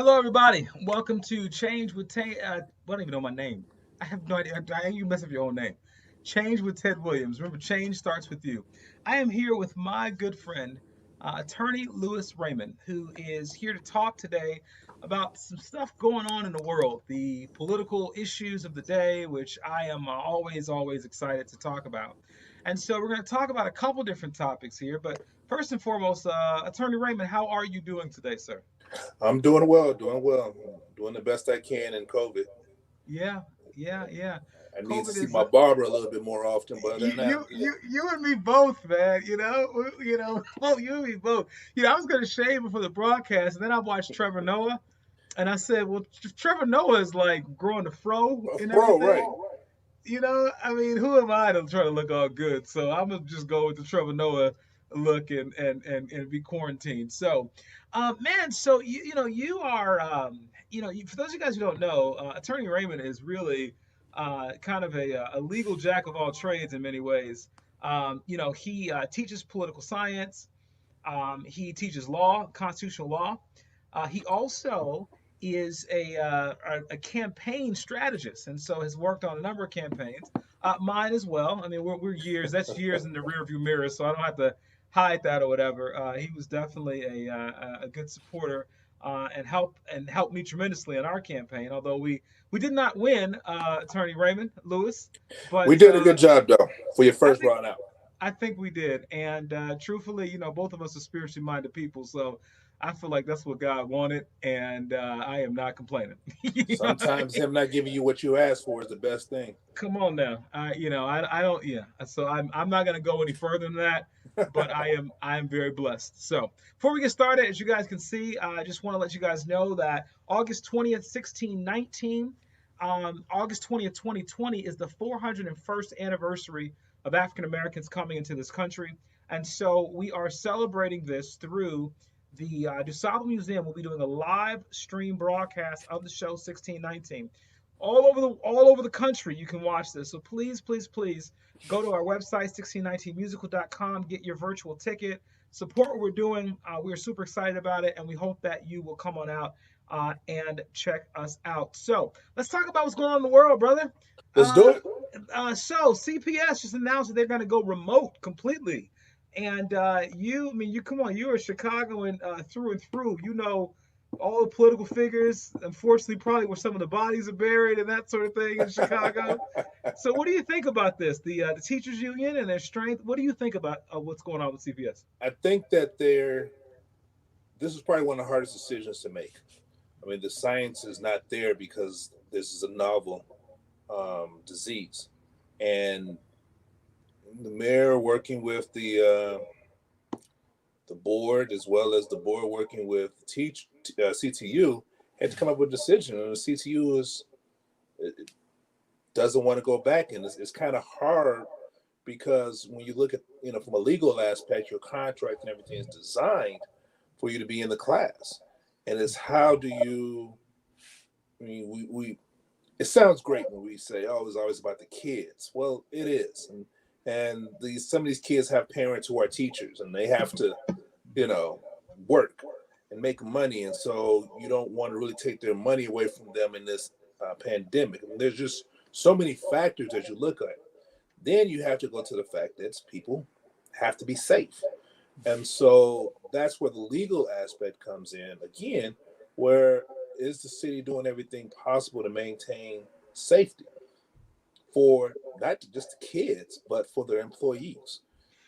Hello, everybody. Welcome to Change with Ted. I don't even know my name. I have no idea. You mess up your own name. Change with Ted Williams. Remember, change starts with you. I am here with my good friend, attorney Lewis Raymond, who is here to talk today about some stuff going on in the world, the political issues of the day, which I am always excited to talk about. And so we're going to talk about a couple different topics here. But first and foremost, attorney Raymond, how are you doing today, sir? I'm doing well, doing the best I can in COVID. Yeah, yeah. I need to COVID see is my barber a little bit more often, but other you than that, you I'm good. you you and me both, man. Well, you and me both. I was gonna shave before the broadcast, and then I watched Trevor Noah, and I said, well, Trevor Noah is like growing the fro and Bro, right. everything. I mean, who am I to try to look all good? So I'm gonna just go with the Trevor Noah look and be quarantined. So, man, so you are for those of you guys who don't know, Attorney Raymond is really kind of a legal jack of all trades in many ways. He teaches political science. He teaches law, constitutional law. He also is a campaign strategist, and so has worked on a number of campaigns. Mine as well. I mean, we're years. That's years in the rearview mirror, so I don't have to hide that or whatever. He was definitely a good supporter and helped me tremendously in our campaign. Although we did not win, Attorney Raymond Lewis, We but did a good job though for your I first think run out. I think we did. And truthfully, both of us are spiritually minded people. So I feel like that's what God wanted. And I am not complaining. You know what I Sometimes mean? him not giving you what you asked for is the best thing. Come on now. I don't, yeah. So I'm not going to go any further than that. But I am very blessed. So before we get started, as you guys can see, I just want to let you guys know that August 20th, 1619, August 20th, 2020 is the 401st anniversary of African Americans coming into this country. And so we are celebrating this through the DuSable Museum. Will be doing a live stream broadcast of the show 1619 all over the country. You can watch this. So please go to our website 1619musical.com, get your virtual ticket, support what we're doing. We're super excited about it, and we hope that you will come on out and check us out. So let's talk about what's going on in the world, brother. Let's do Uh, it. so CPS just announced that they're going to go remote completely. And I mean, you come on, you are Chicagoan through and through. You know all the political figures, unfortunately, probably where some of the bodies are buried and that sort of thing in Chicago. So, what do you think about this? The teachers union and their strength. What do you think about what's going on with CPS? I think that this is probably one of the hardest decisions to make. I mean, the science is not there because this is a novel disease, and the mayor working with the board as well as the board working with CTU had to come up with a decision, and the CTU it doesn't want to go back, and it's kind of hard because when you look at from a legal aspect, your contract and everything is designed for you to be in the class, and it's how do you? I mean, we it sounds great when we say, "Oh, it's always about the kids." Well, it is, and these some of these kids have parents who are teachers, and they have to you know, work and make money. And so you don't want to really take their money away from them in this pandemic. I mean, there's just so many factors that you look at. Then you have to go to the fact that people have to be safe. And so that's where the legal aspect comes in again, where is the city doing everything possible to maintain safety for not just the kids, but for their employees?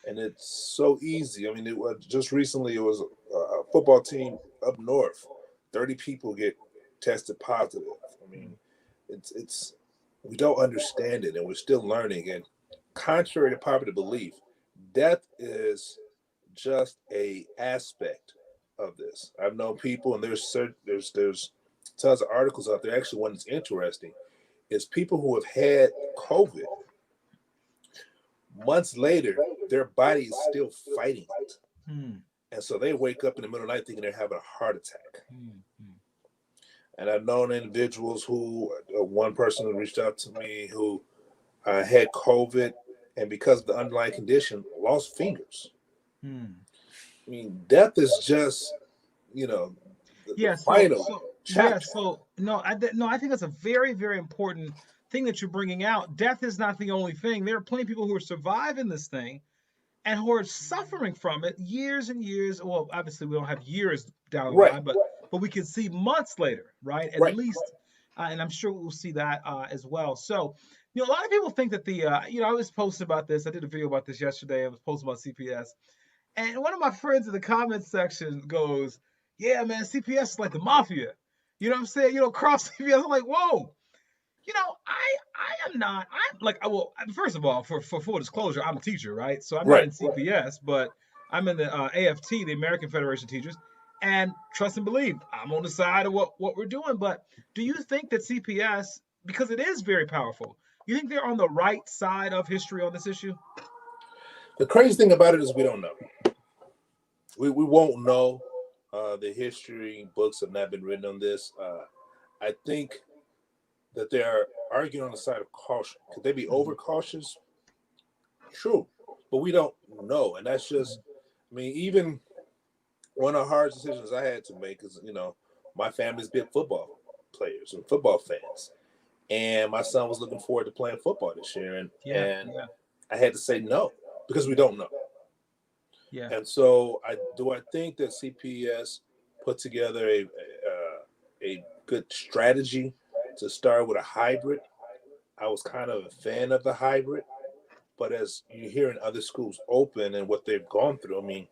And it's so easy. I mean, it was just recently. It was a football team up north. 30 people get tested positive. I mean, it's we don't understand it, and we're still learning. And contrary to popular belief, death is just a aspect of this. I've known people, and there's tons of articles out there. Actually, one that's interesting is people who have had COVID months later, their body is still fighting it. Hmm. And so they wake up in the middle of the night thinking they're having a heart attack. Hmm. And I've known individuals who, one person who reached out to me who had COVID and because of the underlying condition, lost fingers. Hmm. I mean, death is just, you know, the Yeah. So final. Yeah, chapter. so no, no, I think that's a very, very important thing that you're bringing out. Death is not the only thing. There are plenty of people who are surviving this thing and who are suffering from it years and years. Well, obviously we don't have years down the Right, line, but we can see months later, right? At right. least, and I'm sure we'll see that as well. So, a lot of people think that I was posting about this. I did a video about this yesterday. I was posting about CPS, and one of my friends in the comments section goes, "Yeah, man, CPS is like the mafia." You know what I'm saying? Cross CPS. I'm like, whoa. I am not. I'm like, well, first of all, for full disclosure, I'm a teacher, right? So I'm not Right. in CPS, but I'm in the AFT, the American Federation of Teachers. And trust and believe, I'm on the side of what we're doing. But do you think that CPS, because it is very powerful, you think they're on the right side of history on this issue? The crazy thing about it is we don't know. We won't know. The history books have not been written on this. I think that they're arguing on the side of caution. Could they be Mm-hmm. overcautious? True, but we don't know, and that's just. I mean, even one of the hardest decisions I had to make is, my family's big football players and football fans, and my son was looking forward to playing football this year, and Yeah, and yeah, I had to say no because we don't know. yeah. And so, I think that CPS put together a good strategy to start with a hybrid. I was kind of a fan of the hybrid, but as you hear in other schools open and what they've gone through, I mean,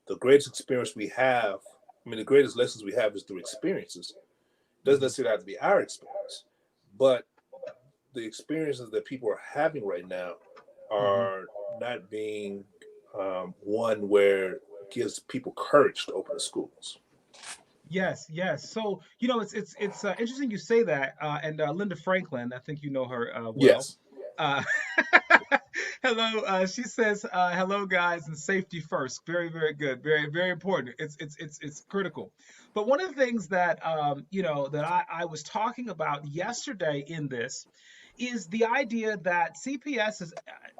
the greatest experience we have, I mean, the greatest lessons we have is through experiences. It doesn't Mm-hmm. necessarily have to be our experience, but the experiences that people are having right now Mm-hmm. are not being one where it gives people courage to open the schools. Yes, yes. So it's interesting you say that. And Linda Franklin, I think you know her well. Yes. Uh, hello. She says, "Hello, guys, and safety first. Very, very good. Very, very important. It's critical." But one of the things that that I was talking about yesterday in this is the idea that CPS is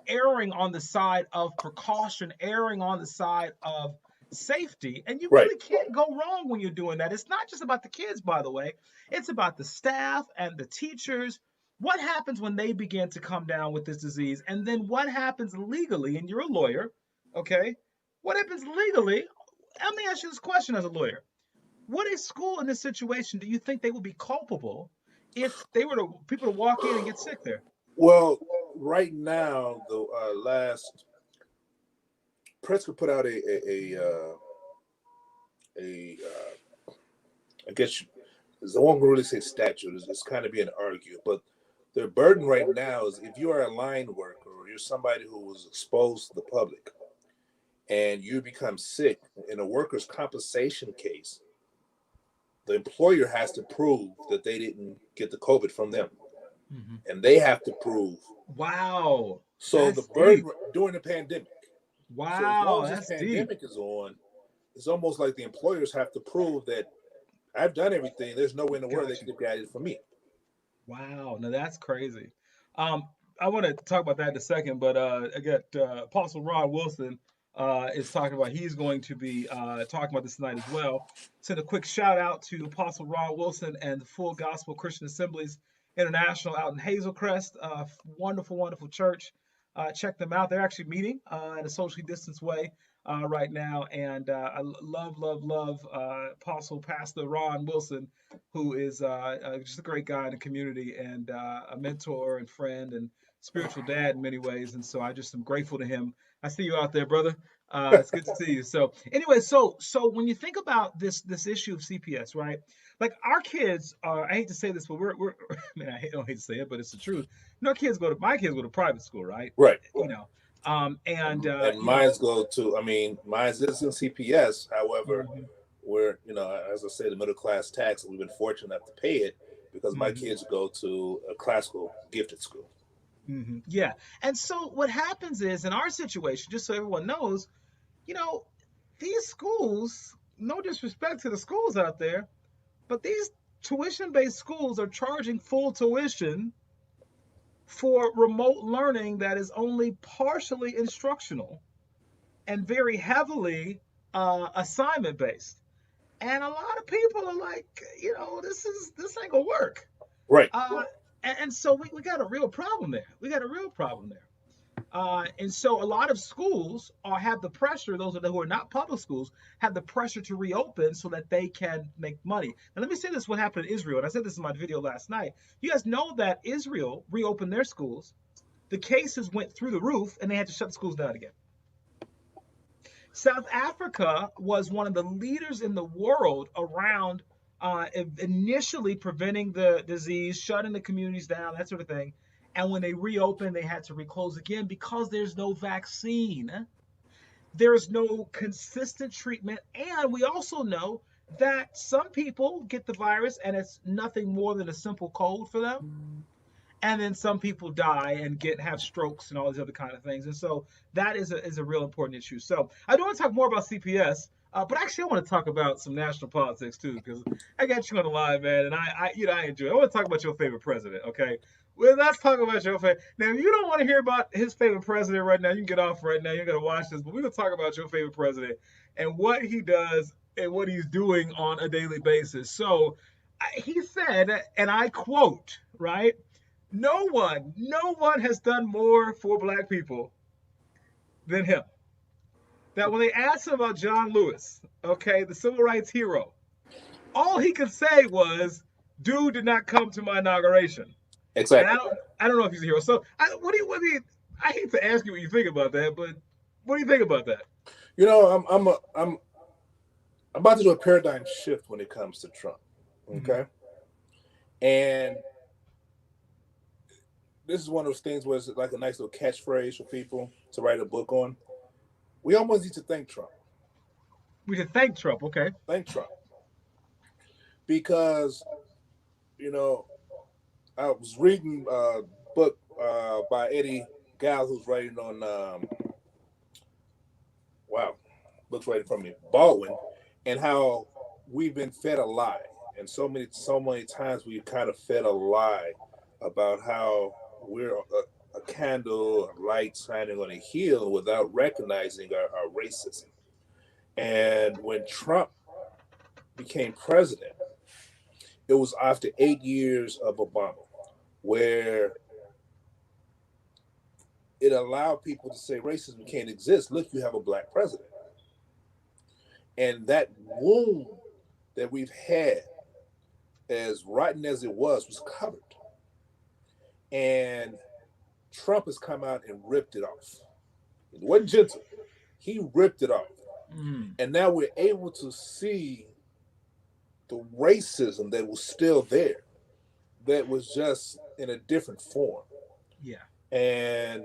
erring on the side of precaution, erring on the side of safety. And you Right. really can't go wrong when you're doing that. It's not just about the kids, by the way, it's about the staff and the teachers. What happens when they begin to come down with this disease? And then what happens legally? And you're a lawyer, okay? What happens legally? Let me ask you this question as a lawyer. Would a school in this situation, do you think they would be culpable if they were to people to walk in and get sick there? Well, right now, the last Pritzker put out I guess I won't really say statute. It's kind of being argued, but their burden right now is if you are a line worker or you're somebody who was exposed to the public and you become sick in a workers' compensation case, the employer has to prove that they didn't get the COVID from them, Mm-hmm. and they have to prove. Wow, So the that's burden deep. during the pandemic. So as long Wow, as this that's deep. pandemic is on, it's almost like the employers have to prove that I've done everything. There's no way in the world they Got could you. have got it from me. Wow, now that's crazy. Um, I want to talk about that in a second, but I got Apostle Ron Wilson is talking about he's going to be talking about this tonight as well. Send a quick shout out to Apostle Ron Wilson and the Full Gospel Christian Assemblies International out in Hazel Crest. Wonderful, wonderful church. Check them out. They're actually meeting in a socially distanced way right now, and I love, love, love Apostle Pastor Ron Wilson, who is just a great guy in the community and a mentor and friend and spiritual dad in many ways. And so I just am grateful to him. I see you out there, brother. It's good to see you. So anyway, so when you think about this issue of CPS, right? Like our kids are, I hate to say this, but we're I mean, don't hate to say it, but it's the truth. My kids go to private school, right? Right. You know, and And mine's go to, I mean, mine's is in CPS. However, mhm, we're, as I say, the middle class tax, and we've been fortunate enough to pay it because my mhm. kids go to a classical gifted school. Yeah. And so what happens is in our situation, just so everyone knows, you know, these schools, no disrespect to the schools out there, but these tuition based schools are charging full tuition for remote learning that is only partially instructional and very heavily assignment based. And a lot of people are like, this ain't gonna work. Right. And so we got a real problem there. We got a real problem there. And so a lot of schools have the pressure, those who are not public schools, have the pressure to reopen so that they can make money. Now, let me say this, what happened in Israel. And I said this in my video last night. You guys know that Israel reopened their schools. The cases went through the roof and they had to shut the schools down again. South Africa was one of the leaders in the world around initially preventing the disease, shutting the communities down, that sort of thing. And when they reopened, they had to reclose again because there's no vaccine. There's no consistent treatment. And we also know that some people get the virus and it's nothing more than a simple cold for them. And then some people die and have strokes and all these other kind of things. And so that is a real important issue. So I do want to talk more about CPS, but actually I want to talk about some national politics too, because I got you on the line, man, and I enjoy it. I want to talk about your favorite president, okay? Well, let's talk about your favorite. Now, if you don't want to hear about his favorite president right now, you can get off right now. You're going to watch this, but we're going to talk about your favorite president and what he does and what he's doing on a daily basis. So he said, and I quote, right? No one has done more for black people than him. That when they asked him about John Lewis, okay, the civil rights hero, all he could say was, "Dude did not come to my inauguration." And Exactly. I don't know if he's a hero. So, what do you? I hate to ask you what you think about that, but what do you think about that? You know, I'm about to do a paradigm shift when it comes to Trump. Mm-hmm. Okay. And this is one of those things where it's like a nice little catchphrase for people to write a book on. We almost need to thank Trump. We should thank Trump, okay? Thank Trump. Because, you know, I was reading a book by Eddie Gal, who's writing on, books right in front of me, Baldwin, and how we've been fed a lie. And so many times we've kind of fed a lie about how we're a candle, a light shining on a hill without recognizing our racism. And when Trump became president, it was after 8 years of Obama, where it allowed people to say racism can't exist. Look, you have a black president. And that wound that we've had, as rotten as it was covered. And Trump has come out and ripped it off. It wasn't gentle. He ripped it off. Mm. And now we're able to see the racism that was still there, that was just in a different form. Yeah. And,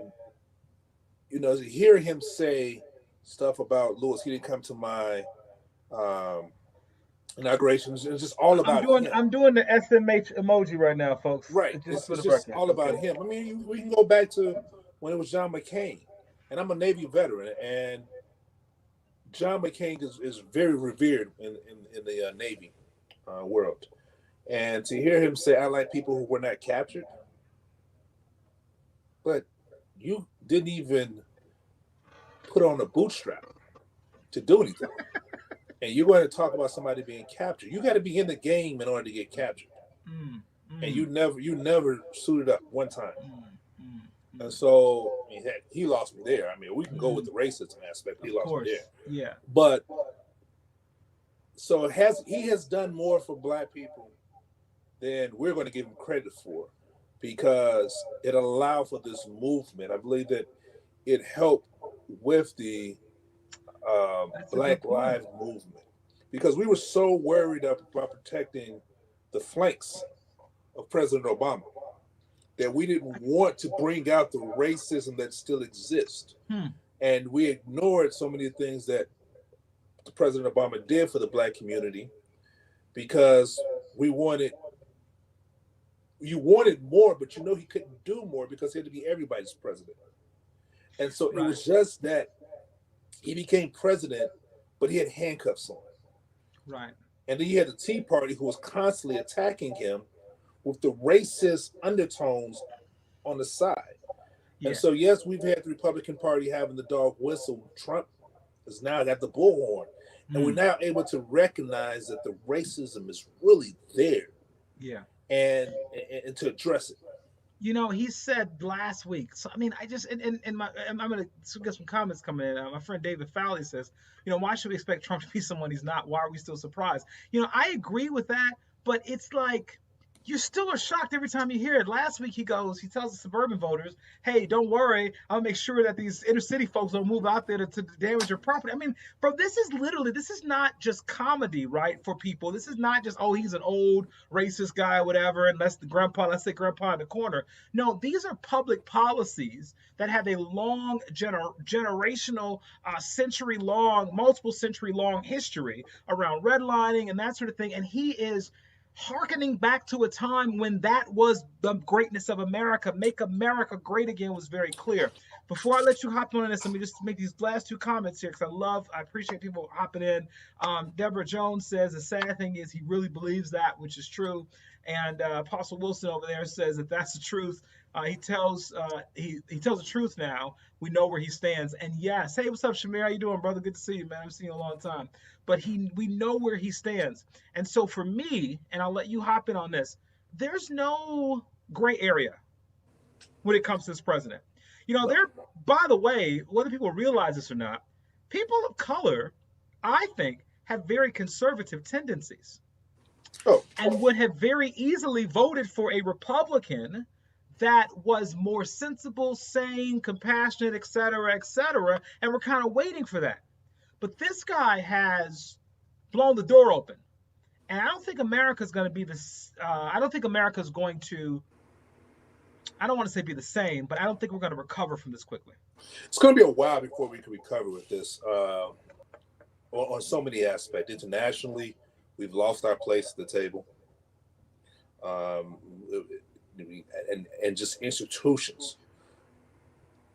you know, to hear him say stuff about Lewis, he didn't come to my inauguration. It's just all about him. I'm doing the SMH emoji right now, folks. Right. It's just all about him. I mean, we can go back to when it was John McCain. And I'm a Navy veteran, and John McCain is very revered in the Navy world. And to hear him say, "I like people who were not captured," but you didn't even put on a bootstrap to do anything. And you're going to talk about somebody being captured. You got to be in the game in order to get captured. And you never suited up one time. And so I mean, heck, he lost me there. I mean, we can go with the racism aspect. He lost me there. Yeah. But so he has done more for black people than we're going to give him credit for, because it allowed for this movement. I believe that it helped with the Black Lives Movement, because we were so worried about protecting the flanks of President Obama that we didn't want to bring out the racism that still exists. And we ignored so many things that President Obama did for the black community, because you wanted more, but you know he couldn't do more because he had to be everybody's president. And so it was just that he became president, but he had handcuffs on. Right. And then you had the Tea Party, who was constantly attacking him with the racist undertones on the side. Yeah. And so, yes, we've had the Republican Party having the dog whistle. Trump has now got the bullhorn. And we're Mm, now able to recognize that the racism is really there, yeah. and to address it. You know, he said last week. So I mean, I just and my I'm gonna get some comments coming in. My friend David Fowley says, you know, why should we expect Trump to be someone he's not? Why are we still surprised? You know, I agree with that, but it's like you still are shocked every time you hear it. Last week he tells the suburban voters, hey, don't worry, I'll make sure that these inner city folks don't move out there to damage your property. I mean, bro, this is not just comedy, right? For people, this is not just, oh, he's an old racist guy or whatever, and let's say grandpa in the corner. No, these are public policies that have a long generational, century long, multiple century long history around redlining and that sort of thing. And he is harkening back to a time when that was the greatness of America. Make America great again was very clear. Before I let you hop on this, let me just make these last two comments here because I appreciate people hopping in. Deborah Jones says the sad thing is he really believes that, which is true. And Apostle Wilson over there says that that's the truth. He tells the truth now. We know where he stands. And yes, hey, what's up, Shamir? How you doing, brother? Good to see you, man. I've seen you a long time. But we know where he stands. And so for me, and I'll let you hop in on this, there's no gray area when it comes to this president. You know, No. there, by the way, whether people realize this or not, people of color, I think, have very conservative tendencies Oh, and would have very easily voted for a Republican that was more sensible, sane, compassionate, et cetera, and we're kind of waiting for that. But this guy has blown the door open, and I don't think America's going to be this. I don't think America's going to. I don't want to say be the same, but I don't think we're going to recover from this quickly. it's going to be a while before we can recover with this, on so many aspects. Internationally, we've lost our place at the table, um, and just institutions.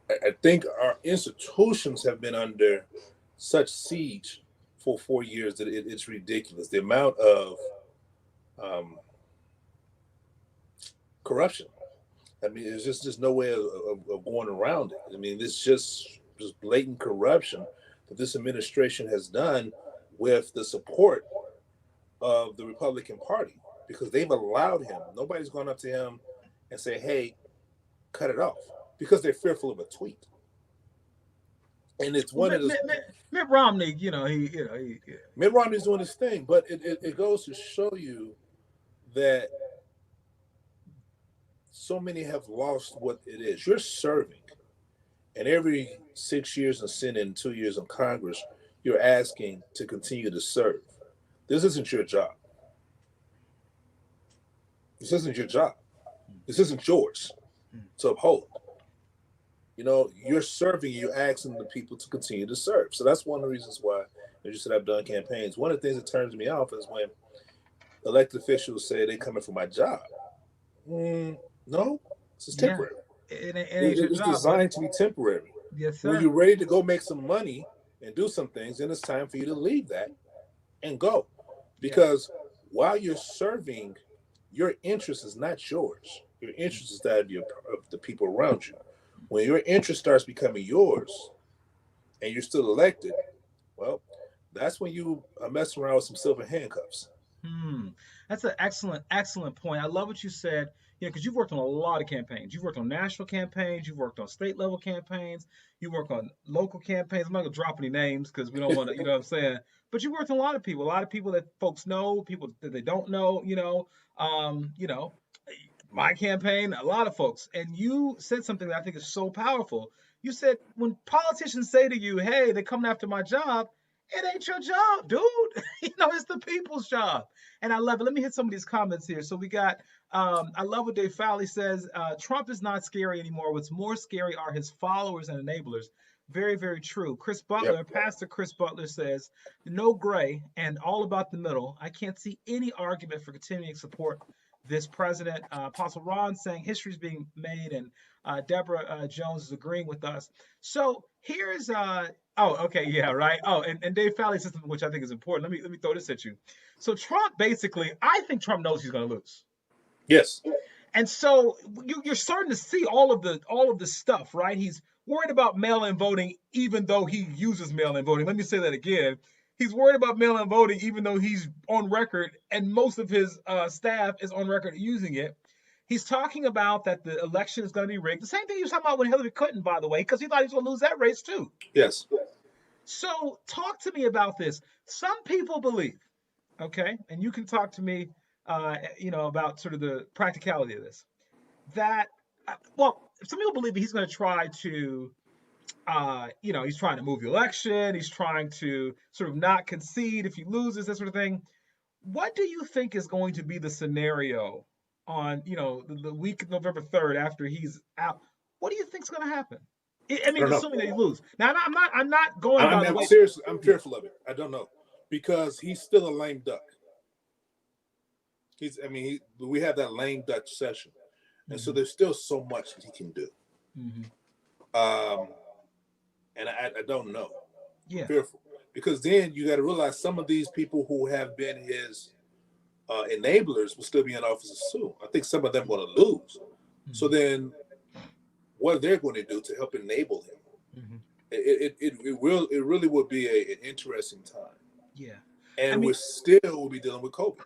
I think our institutions have been under such siege for 4 years that it's ridiculous. The amount of um, corruption. I mean, there's just no way of going around it. I mean, it's just blatant corruption that this administration has done with the support of the Republican Party because they've allowed him. Nobody's gone up to him and say, "Hey, cut it off," because they're fearful of a tweet. And it's Well, one of those. Mitt Romney, yeah. Mitt Romney's doing his thing, but it goes to show you that so many have lost what it is. You're serving, and every 6 years in Senate and 2 years in Congress, you're asking to continue to serve. This isn't your job. This isn't your job. This isn't yours to uphold. You know, you're serving, you're asking the people to continue to serve. So that's one of the reasons why, as you said, I've done campaigns. One of the things that turns me off is when elected officials say they're coming for my job. No, this is Yeah, temporary. it ain't your It's job, buddy. designed to be temporary. Yes, When sir. you're ready to go make some money and do some things, then it's time for you to leave that and go. Yeah. Because while you're serving, your interest is not yours. Your interest is that of the people around you. When your interest starts becoming yours and you're still elected, well, that's when you are messing around with some silver handcuffs. Hmm. That's an excellent point. I love what you said. You know, because you've worked on a lot of campaigns. You've worked on national campaigns. You've worked on state level campaigns. You work on local campaigns. I'm not gonna drop any names because we don't want to. You know what I'm saying? But you worked on a lot of people that folks know, people that they don't know. You know, my campaign, a lot of folks. And you said something that I think is so powerful. You said when politicians say to you, "Hey, they're coming after my job," it ain't your job, dude. It's the people's job. And I love it. Let me hit some of these comments here. So we got, I love what Dave Fowley says. Trump is not scary anymore. What's more scary are his followers and enablers. Very, very true. Chris Yep. Butler, Pastor Chris Butler says, no gray and all about the middle. I can't see any argument for continuing to support this president. Apostle Ron saying history is being made, and Deborah Jones is agreeing with us. So here's oh, okay, yeah, right. Oh, and Dave Fowley says something which I think is important. Let me throw this at you. So Trump basically, I think Trump knows he's going to lose. Yes. And so you're starting to see all of the stuff, right? He's worried about mail-in voting, even though he uses mail-in voting. Let me say that again. He's worried about mail-in voting, even though he's on record, and most of his staff is on record using it. He's talking about that the election is going to be rigged. The same thing he was talking about with Hillary Clinton, by the way, because he thought he was going to lose that race too. Yes. So talk to me about this. Some people believe, okay, and you can talk to me, about sort of the practicality of this. That, well, some people believe that he's going to try to he's trying to move the election. He's trying to sort of not concede if he loses, that sort of thing. What do you think is going to be the scenario on, the week of November 3rd after he's out? What do you think is going to happen? I mean, assuming that he loses. Now, I'm not going by the way. Seriously, I'm fearful of it. I don't know, because he's still a lame duck. We have that lame duck session, and so there's still so much that he can do. And I don't know. Yeah. Fearful. Because then you got to realize some of these people who have been his enablers will still be in office soon. I think some of them are going to lose. So then what are they going to do to help enable him? It really would be an interesting time. Yeah. And we still will be dealing with COVID.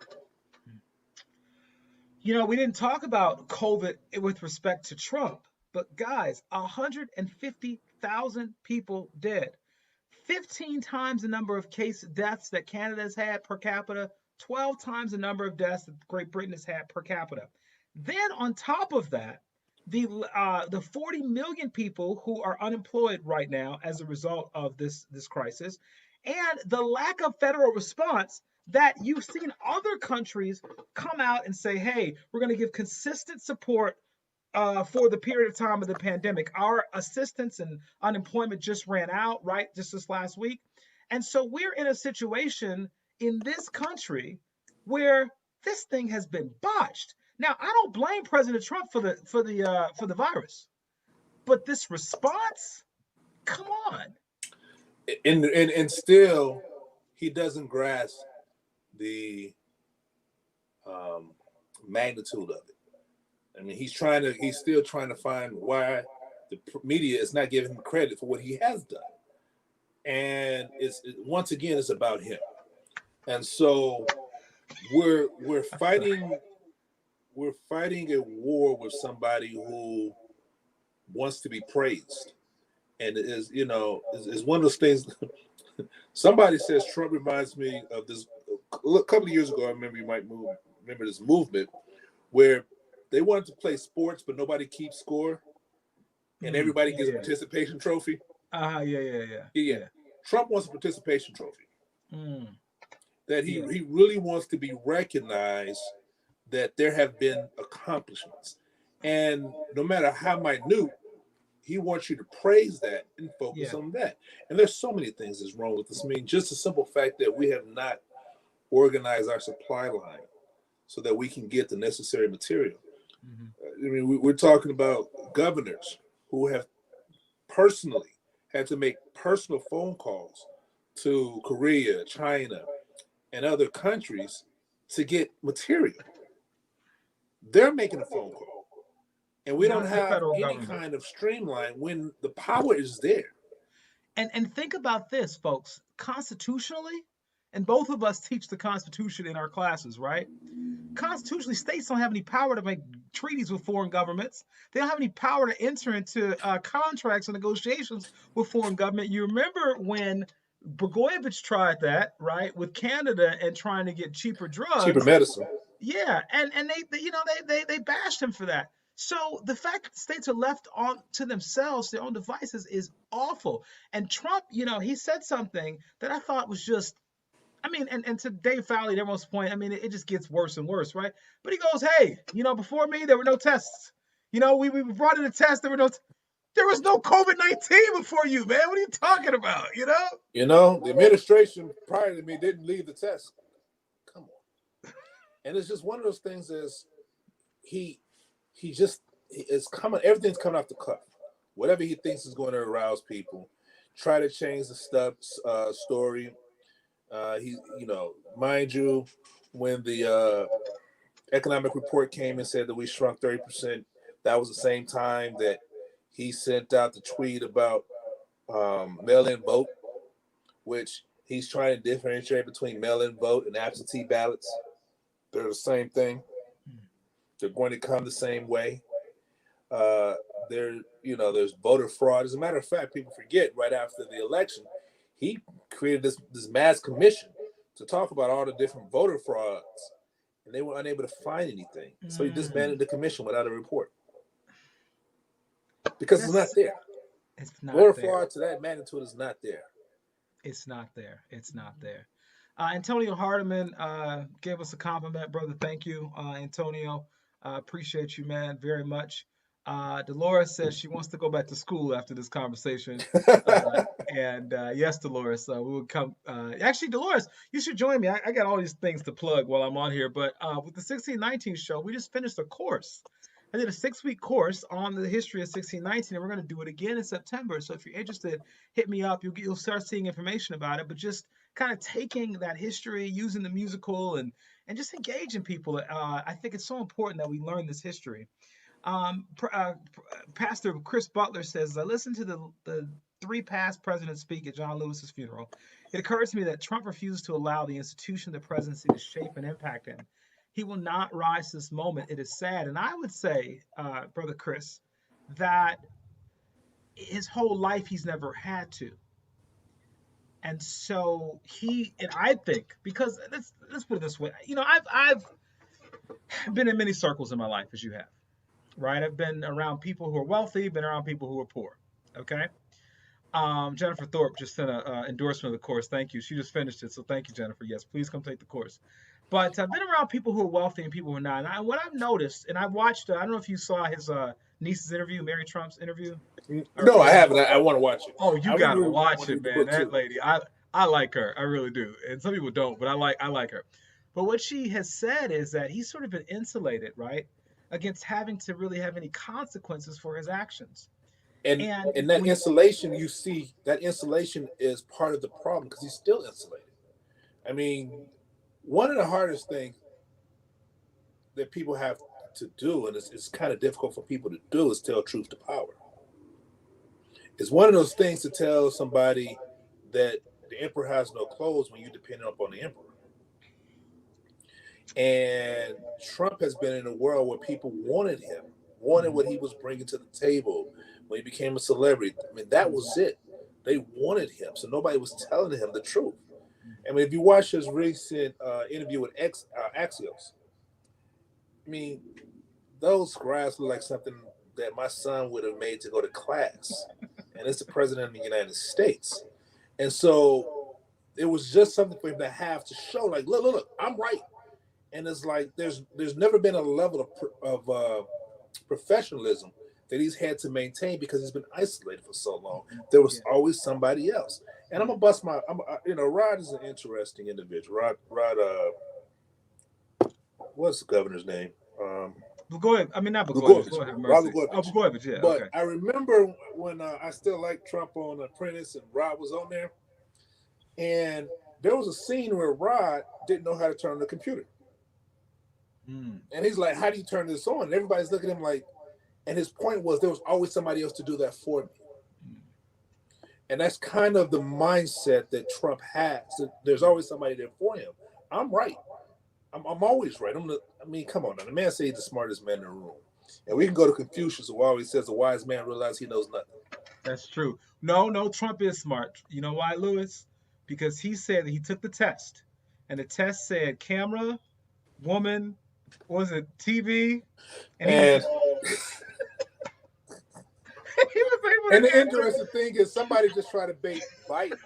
We didn't talk about COVID with respect to Trump, but guys, 150,000 people dead. 15 times the number of deaths that Canada has had per capita, 12 times the number of deaths that Great Britain has had per capita. Then on top of that, the 40 million people who are unemployed right now as a result of this crisis, and the lack of federal response that you've seen other countries come out and say, hey, we're going to give consistent support for the period of time of the pandemic. Our assistance and unemployment just ran out, right? Just this last week. And so we're in a situation in this country where this thing has been botched. Now, I don't blame President Trump for the virus, but this response, come on. And still, he doesn't grasp the magnitude of it. I mean, he's still trying to find why the media is not giving him credit for what he has done. And once again, it's about him. And so we're fighting a war with somebody who wants to be praised. And is one of those things. Somebody says Trump reminds me of this. A couple of years ago, I remember remember this movement where they wanted to play sports, but nobody keeps score, and everybody gets a participation trophy. Yeah. Trump wants a participation trophy. That he really wants to be recognized that there have been accomplishments, and no matter how minute, he wants you to praise that and focus on that. And there's so many things that's wrong with this. I mean, just the simple fact that we have not organized our supply line so that we can get the necessary material. I mean, we're talking about governors who have personally had to make personal phone calls to Korea, China, and other countries to get material. They're making a phone call. And we don't have any kind of streamline when the power is there. And think about this, folks. Constitutionally, and both of us teach the Constitution in our classes, right? Constitutionally, states don't have any power to make treaties with foreign governments. They don't have any power to enter into contracts and negotiations with foreign government. You remember when Blagojevich tried that, right, with Canada and trying to get cheaper drugs, cheaper medicine. Yeah, and they bashed him for that. So the fact that states are left on to themselves, their own devices, is awful. And Trump, he said something that I thought was just, and to Dave Fowley, at everyone's point, it just gets worse and worse, right? But he goes, hey, before me, there were no tests. We brought in a test, there was no COVID-19 before you, man. What are you talking about, The administration prior to me didn't leave the test. Come on. And it's just one of those things is everything's coming off the cuff. Whatever he thinks is going to arouse people, try to change the story. Mind you, when the economic report came and said that we shrunk 30%, that was the same time that he sent out the tweet about mail-in vote, which He's trying to differentiate between mail-in vote and absentee ballots. They're the same thing. They're going to come the same way. There's voter fraud. As a matter of fact, people forget right after the election, he created this mass commission to talk about all the different voter frauds, and they were unable to find anything. So he disbanded the commission without a report because it's not there. It's not voter there. fraud to that magnitude is not there. It's not there. It's not there. Antonio Hardiman gave us a compliment, brother. Thank you, Antonio. Appreciate you, man, very much. Dolores says she wants to go back to school after this conversation. And yes, Dolores, we will come. Actually, Dolores, you should join me. I got all these things to plug while I'm on here. But with the 1619 show, we just finished a course. I did a 6-week course on the history of 1619, and we're going to do it again in September. So if you're interested, hit me up. You'll start seeing information about it. But just kind of taking that history, using the musical, and just engaging people. I think it's so important that we learn this history. Pastor Chris Butler says, I listened to the 3 past presidents speak at John Lewis's funeral. It occurs to me that Trump refuses to allow the institution of the presidency to shape and impact him. He will not rise to this moment. It is sad. And I would say, Brother Chris, that his whole life he's never had to. And so I think, because let's put it this way, I've been in many circles in my life, as you have. Right, I've been around people who are wealthy, been around people who are poor. Okay, Jennifer Thorpe just sent an endorsement of the course. Thank you. She just finished it, so thank you, Jennifer. Yes, please come take the course. But I've been around people who are wealthy and people who are not. And what I've noticed, and I've watched, I don't know if you saw his niece's interview, Mary Trump's interview. No, I haven't. I want to watch it. Oh, you gotta watch it, man. That lady, I like her. I really do. And some people don't, but I like her. But what she has said is that he's sort of been insulated, right, against having to really have any consequences for his actions. And that insulation, you see, that insulation is part of the problem because he's still insulated. I mean, one of the hardest things that people have to do, and it's kind of difficult for people to do, is tell truth to power. It's one of those things to tell somebody that the emperor has no clothes when you're dependent upon the emperor. And Trump has been in a world where people wanted him, wanted what he was bringing to the table when he became a celebrity. I mean, that was it. They wanted him, so nobody was telling him the truth. I mean, if you watch his recent interview with Axios, I mean, those graphs look like something that my son would have made to go to class. And it's the president of the United States. And so it was just something for him to have to show, like, look, I'm right. And it's like there's never been a level of professionalism that he's had to maintain because he's been isolated for so long. There was always somebody else. And I'm gonna bust Rod is an interesting individual. Rod, what's the governor's name? Blagojevich. I mean, not Blagojevich. Blagojevich. Yeah. But okay. I remember when I still liked Trump on Apprentice and Rod was on there, and there was a scene where Rod didn't know how to turn on the computer. And he's like, how do you turn this on? And everybody's looking at him like, and his point was there was always somebody else to do that for me. And that's kind of the mindset that Trump has. There's always somebody there for him. I'm right. I'm always right. Come on now. The man said he's the smartest man in the room. And we can go to Confucius, who always says a wise man realizes he knows nothing. That's true. No, Trump is smart. You know why, Lewis? Because he said that he took the test. And the test said camera, woman, was it TV? And and the interesting thing is somebody just tried to bait Biden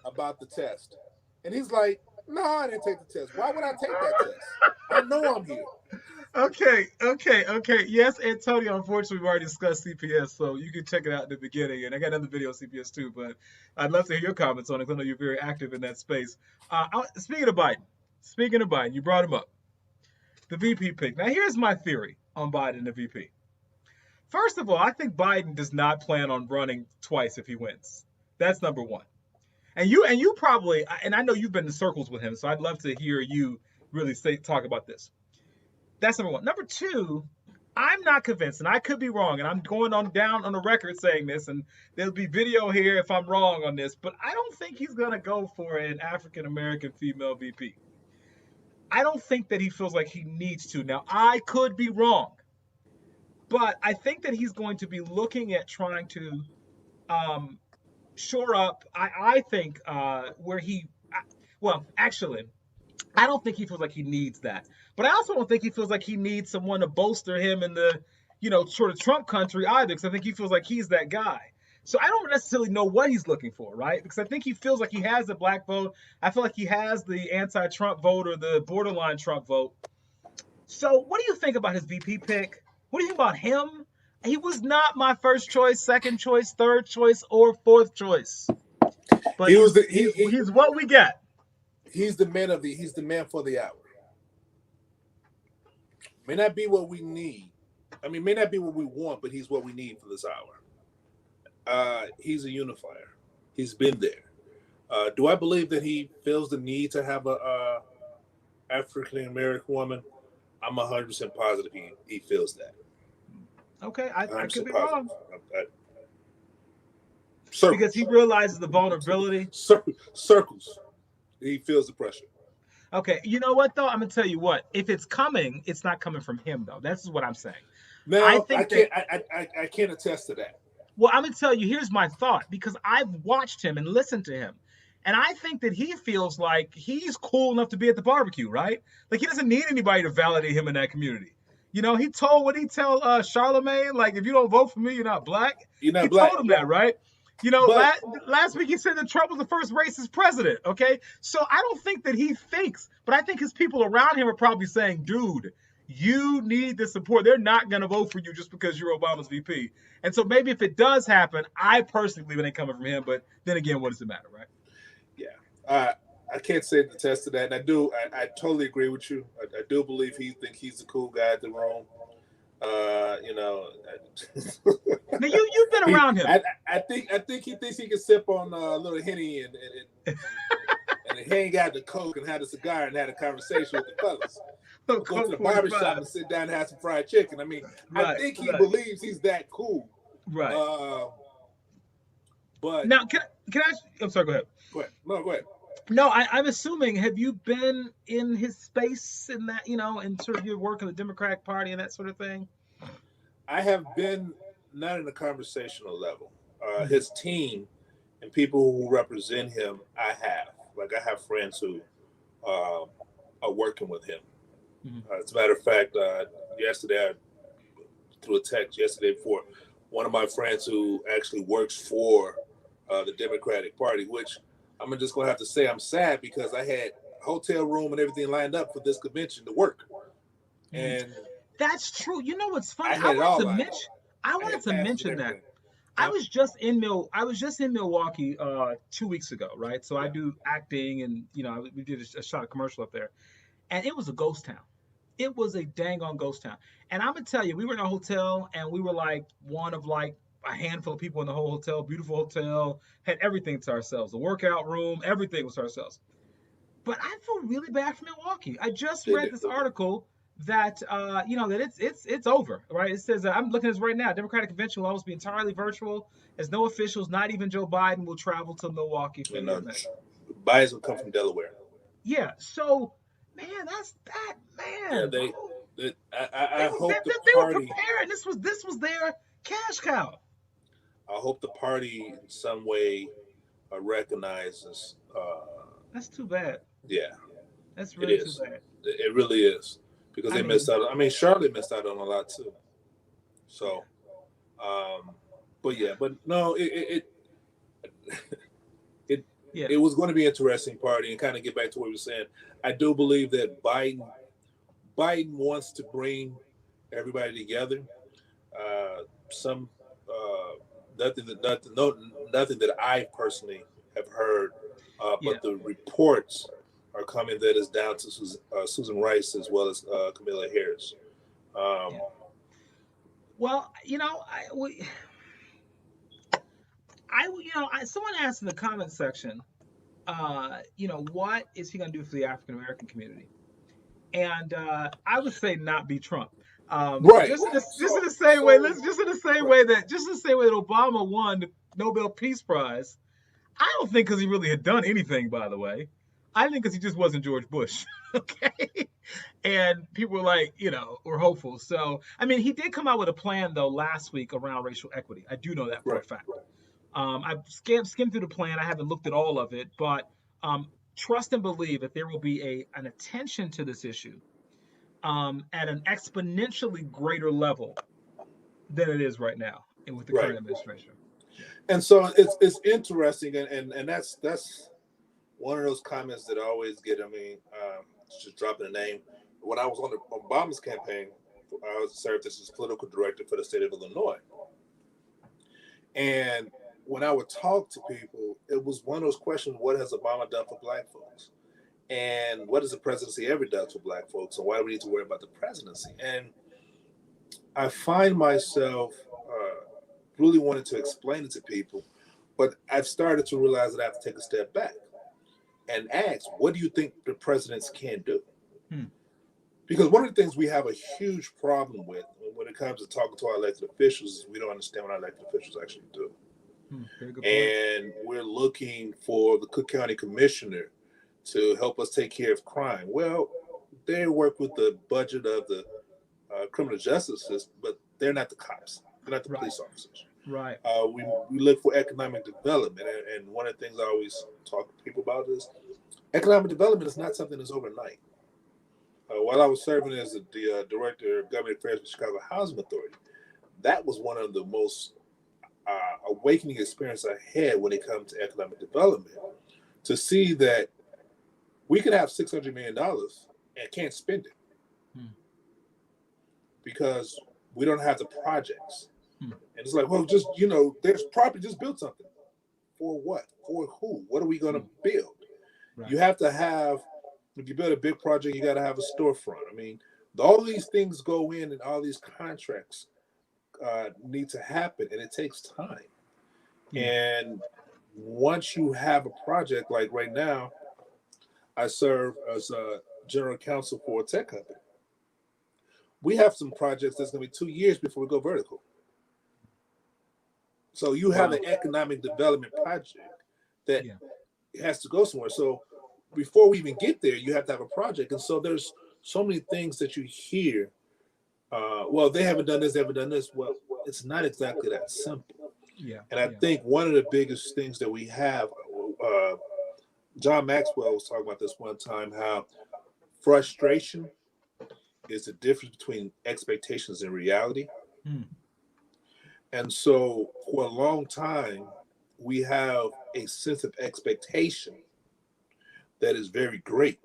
about the test. And he's like, no, I didn't take the test. Why would I take that test? I know I'm here. Okay. Yes, Antonio, unfortunately, we've already discussed CPS, so you can check it out in the beginning. And I got another video on CPS too, but I'd love to hear your comments on it because I know you're very active in that space. Speaking of Biden, you brought him up. The VP pick. Now, here's my theory on Biden and the VP. First of all, I think Biden does not plan on running twice if he wins. That's number one. And you probably, and I know you've been in circles with him, so I'd love to hear you really talk about this. That's number one. Number two, I'm not convinced, and I could be wrong, and I'm going on down on the record saying this, and there'll be video here if I'm wrong on this, but I don't think he's gonna go for an African American female VP. I don't think that he feels like he needs to. Now, I could be wrong, but I think that he's going to be looking at trying to um, shore up. I think where he, well, actually, I don't think he feels like he needs that. But I also don't think he feels like he needs someone to bolster him in the, sort of Trump country either, because I think he feels like he's that guy. So I don't necessarily know what he's looking for, right? Because I think he feels like he has the black vote. I feel like he has the anti-Trump vote or the borderline Trump vote. So what do you think about his VP pick? What do you think about him? He was not my first choice, second choice, third choice, or fourth choice. But He was the he's what we get. He's the man for the hour. May not be what we need. I mean, may not be what we want, but he's what we need for this hour. He's a unifier. He's been there. Do I believe that he feels the need to have a African American woman? I'm 100% positive he feels that. Okay, I could be wrong. Circles. Because he realizes the vulnerability. Circles. He feels the pressure. Okay, you know what though? I'm gonna tell you what. If it's coming, it's not coming from him though. That's what I'm saying. Now, I can't attest to that. Well, I'm gonna tell you. Here's my thought, because I've watched him and listened to him, and I think that he feels like he's cool enough to be at the barbecue, right? Like he doesn't need anybody to validate him in that community. He told what he tell Charlamagne, like, if you don't vote for me, you're not black. You're not black. He told him that, right? Last week he said that Trump was the first racist president. Okay, so I don't think that he thinks, but I think his people around him are probably saying, "Dude, you need the support. They're not going to vote for you just because you're Obama's VP." And so maybe if it does happen, I personally believe it ain't coming from him. But then again, what does it matter, right? Yeah, I can't say the test of that, and I totally agree with you. I do believe he thinks he's the cool guy at the room. Now you've been around him. I think he thinks he can sip on a little Henny and hang out the Coke and have a cigar and have a conversation with the fellas. Go to the barbershop and sit down and have some fried chicken. I mean, I think he believes he's that cool. Right. But now, can I? I'm sorry. Go ahead. Go ahead. No, go ahead. No, I'm assuming. Have you been in his space in that, in sort of your work in the Democratic Party and that sort of thing? I have been not in a conversational level. His team and people who represent him, I have. Like, I have friends who are working with him. Mm-hmm. As a matter of fact, yesterday, through a text yesterday before, one of my friends who actually works for the Democratic Party, which I'm just going to have to say I'm sad because I had hotel room and everything lined up for this convention to work. And that's true. You know what's funny? I wanted to mention that. I was just in Milwaukee 2 weeks ago, right? So I do acting, and we did a shot of commercial up there, and it was a ghost town. It was a dang on ghost town. And I'm gonna tell you, we were in a hotel, and we were like one of like a handful of people in the whole hotel. Beautiful hotel, had everything to ourselves. The workout room, everything was to ourselves. But I feel really bad for Milwaukee. I just read this article that that it's over, right? It says I'm looking at this right now. Democratic convention will almost be entirely virtual, as no officials, not even Joe Biden, will travel to Milwaukee for the event. Biden will come from Delaware. Yeah, so man, that's that man. Yeah, I hope they were prepared. This was their cash cow. I hope the party in some way recognizes. That's too bad. Yeah, that's really too bad. It really is. Because they missed out. I mean, Charlotte missed out on a lot too. So, but no, it was going to be an interesting party. And kind of get back to what we were saying, I do believe that Biden wants to bring everybody together. Nothing that I personally have heard, but the reports are coming that is down to Susan Rice as well as Kamala Harris. Well, someone asked in the comment section, what is he going to do for the African American community? And I would say not be Trump. Right. Just in the same way, just in the same way that Obama won the Nobel Peace Prize. I don't think because he really had done anything, by the way. I think because he just wasn't George Bush. Okay. And people were like, were hopeful. So, I mean, he did come out with a plan, though, last week around racial equity. I do know that for a Right. fact. I've skimmed through the plan. I haven't looked at all of it, but trust and believe that there will be an attention to this issue at an exponentially greater level than it is right now and with the Right. current administration. Yeah. And so it's interesting, and that's one of those comments that I always get. I mean, just dropping a name. When I was on Obama's campaign, I served as his political director for the state of Illinois. And when I would talk to people, it was one of those questions: what has Obama done for Black folks? And what has the presidency ever done for Black folks? And why do we need to worry about the presidency? And I find myself really wanting to explain it to people, but I've started to realize that I have to take a step back and ask, what do you think the presidents can do? Because one of the things we have a huge problem with when it comes to talking to our elected officials is we don't understand what our elected officials actually do. And we're looking for the Cook County Commissioner to help us take care of crime. Well, they work with the budget of the criminal justice system, but they're not the cops. They're not the police officers. Right. We look for economic development. And one of the things I always talk to people about is economic development is not something that's overnight. While I was serving as the director of government affairs for Chicago Housing Authority, that was one of the most awakening experience I had when it comes to economic development, to see that we could have $600 million and can't spend it because we don't have the projects. And it's like, well, just, there's property, just build something. For what? For who? What are we going to build? Right. You have to have, if you build a big project, you got to have a storefront. I mean, all these things go in and all these contracts need to happen, and it takes time. And once you have a project, like right now, I serve as a general counsel for a tech company. We have some projects that's going to be 2 years before we go vertical. So you have an economic development project that has to go somewhere. So before we even get there, you have to have a project. And so there's so many things that you hear. Well, they haven't done this, they haven't done this. Well, it's not exactly that simple. And I think one of the biggest things that we have, John Maxwell was talking about this one time, how frustration is the difference between expectations and reality. And so for a long time, we have a sense of expectation that is very great.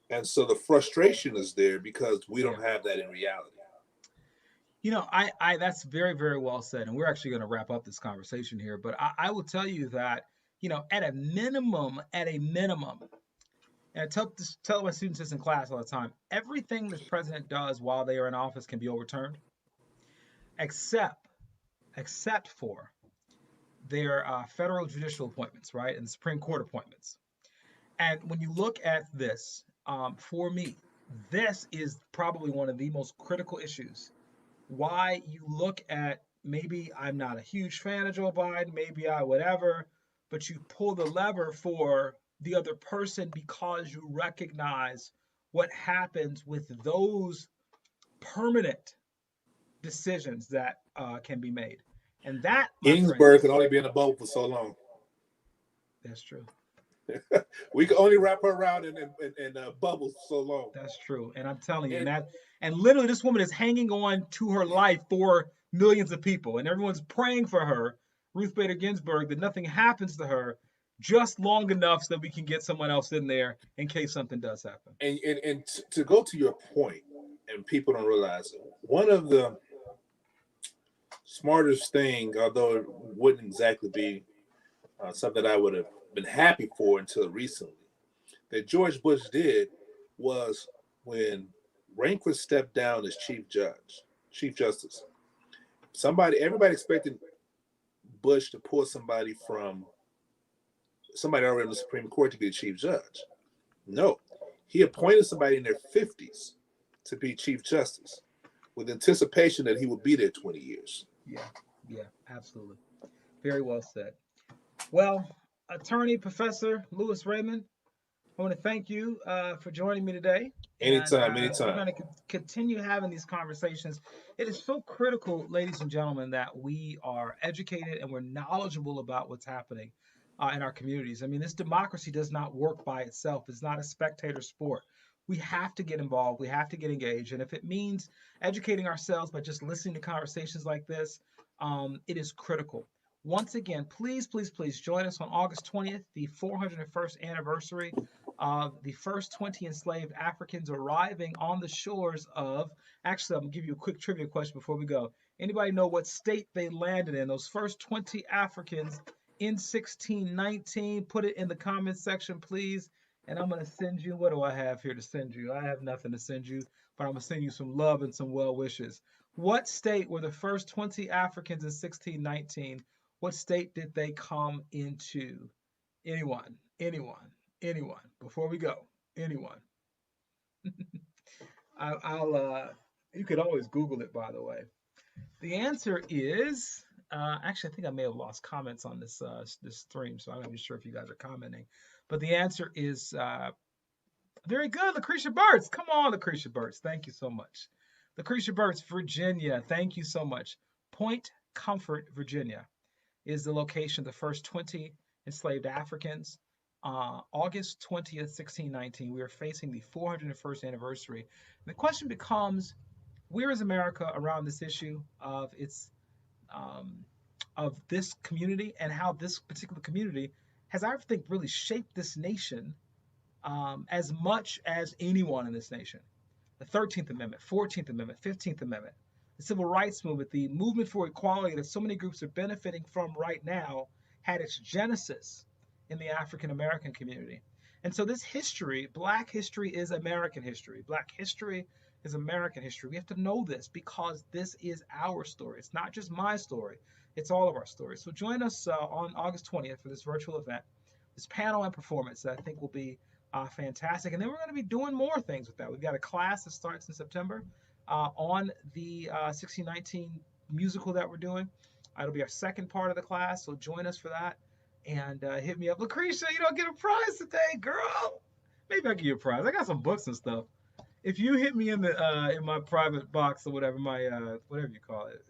And so the frustration is there because we don't have that in reality. I that's very, very well said. And we're actually going to wrap up this conversation here. But I will tell you that, at a minimum, and I tell my students this in class all the time, everything this president does while they are in office can be overturned, except for their federal judicial appointments, right, and the Supreme Court appointments. And when you look at this, for me, this is probably one of the most critical issues. Why you look at, maybe I'm not a huge fan of Joe Biden, maybe I whatever, but you pull the lever for the other person because you recognize what happens with those permanent decisions that can be made. And that, Ginsburg can only be in a bubble for so long. That's true. We can only wrap her around in bubbles so long. That's true. And I'm telling you, and literally this woman is hanging on to her life for millions of people, and everyone's praying for her, Ruth Bader Ginsburg, that nothing happens to her just long enough so that we can get someone else in there in case something does happen. And to go to your point, and people don't realize it, one of the smartest thing, although it wouldn't exactly be something I would have been happy for until recently, that George Bush did was when Rehnquist stepped down as Chief Justice. Everybody expected Bush to pull somebody already in the Supreme Court to be the Chief Judge. No, he appointed somebody in their 50s to be Chief Justice with anticipation that he would be there 20 years. Yeah, yeah, absolutely. Very well said. Well, attorney Professor Louis Raymond, I want to thank you for joining me today. And Anytime, we're anytime. going to continue having these conversations. It is so critical, ladies and gentlemen, that we are educated and we're knowledgeable about what's happening in our communities. I mean, this democracy does not work by itself, it's not a spectator sport. We have to get involved, we have to get engaged. And if it means educating ourselves by just listening to conversations like this, it is critical. Once again, please, please, please join us on August 20th, the 401st anniversary of the first 20 enslaved Africans arriving on the shores of. Actually, I'm gonna give you a quick trivia question before we go. Anybody know what state they landed in? Those first 20 Africans in 1619. Put it in the comments section, please. And I'm gonna send you. What do I have here to send you? I have nothing to send you, but I'm gonna send you some love and some well wishes. What state were the first 20 Africans in 1619? What state did they come into? Anyone? Anyone? Anyone? Before we go, anyone? I'll. You could always Google it, by the way. The answer is. Actually, I think I may have lost comments on this stream, so I'm not even sure if you guys are commenting. But the answer is very good, Lucretia Burts. Come on, Lucretia Burts. Thank you so much. Lucretia Burts, Virginia. Thank you so much. Point Comfort, Virginia, is the location of the first 20 enslaved Africans. August 20th, 1619, we are facing the 401st anniversary. And the question becomes, where is America around this issue um, of this community, and how this particular community has, I think, really shaped this nation as much as anyone in this nation. The 13th Amendment, 14th Amendment, 15th Amendment, the Civil Rights Movement, the movement for equality that so many groups are benefiting from right now, had its genesis in the African American community. And so this history, Black history, is American history. Black history is American history. We have to know this because this is our story. It's not just my story, it's all of our stories. So join us on August 20th for this virtual event, this panel and performance that I think will be fantastic. And then we're going to be doing more things with that. We've got a class that starts in September on the 1619 musical that we're doing. It'll be our second part of the class, so join us for that. And hit me up. Lucretia, you don't get a prize today, girl. Maybe I'll give you a prize. I got some books and stuff. If you hit me in my private box or whatever, my whatever you call it,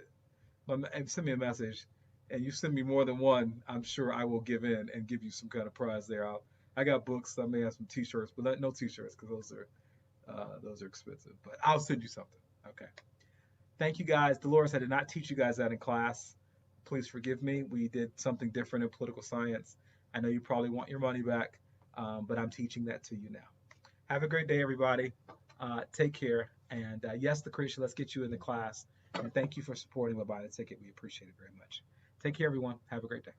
and send me a message, and you send me more than one, I'm sure I will give in and give you some kind of prize there. I got books. I may have some T-shirts, but no T-shirts because those are expensive. But I'll send you something. Okay. Thank you guys. Dolores, I did not teach you guys that in class. Please forgive me. We did something different in political science. I know you probably want your money back, but I'm teaching that to you now. Have a great day, everybody. Take care. And yes, Lucretia, let's get you in the class. And thank you for supporting Buy the Ticket. We appreciate it very much. Take care, everyone. Have a great day.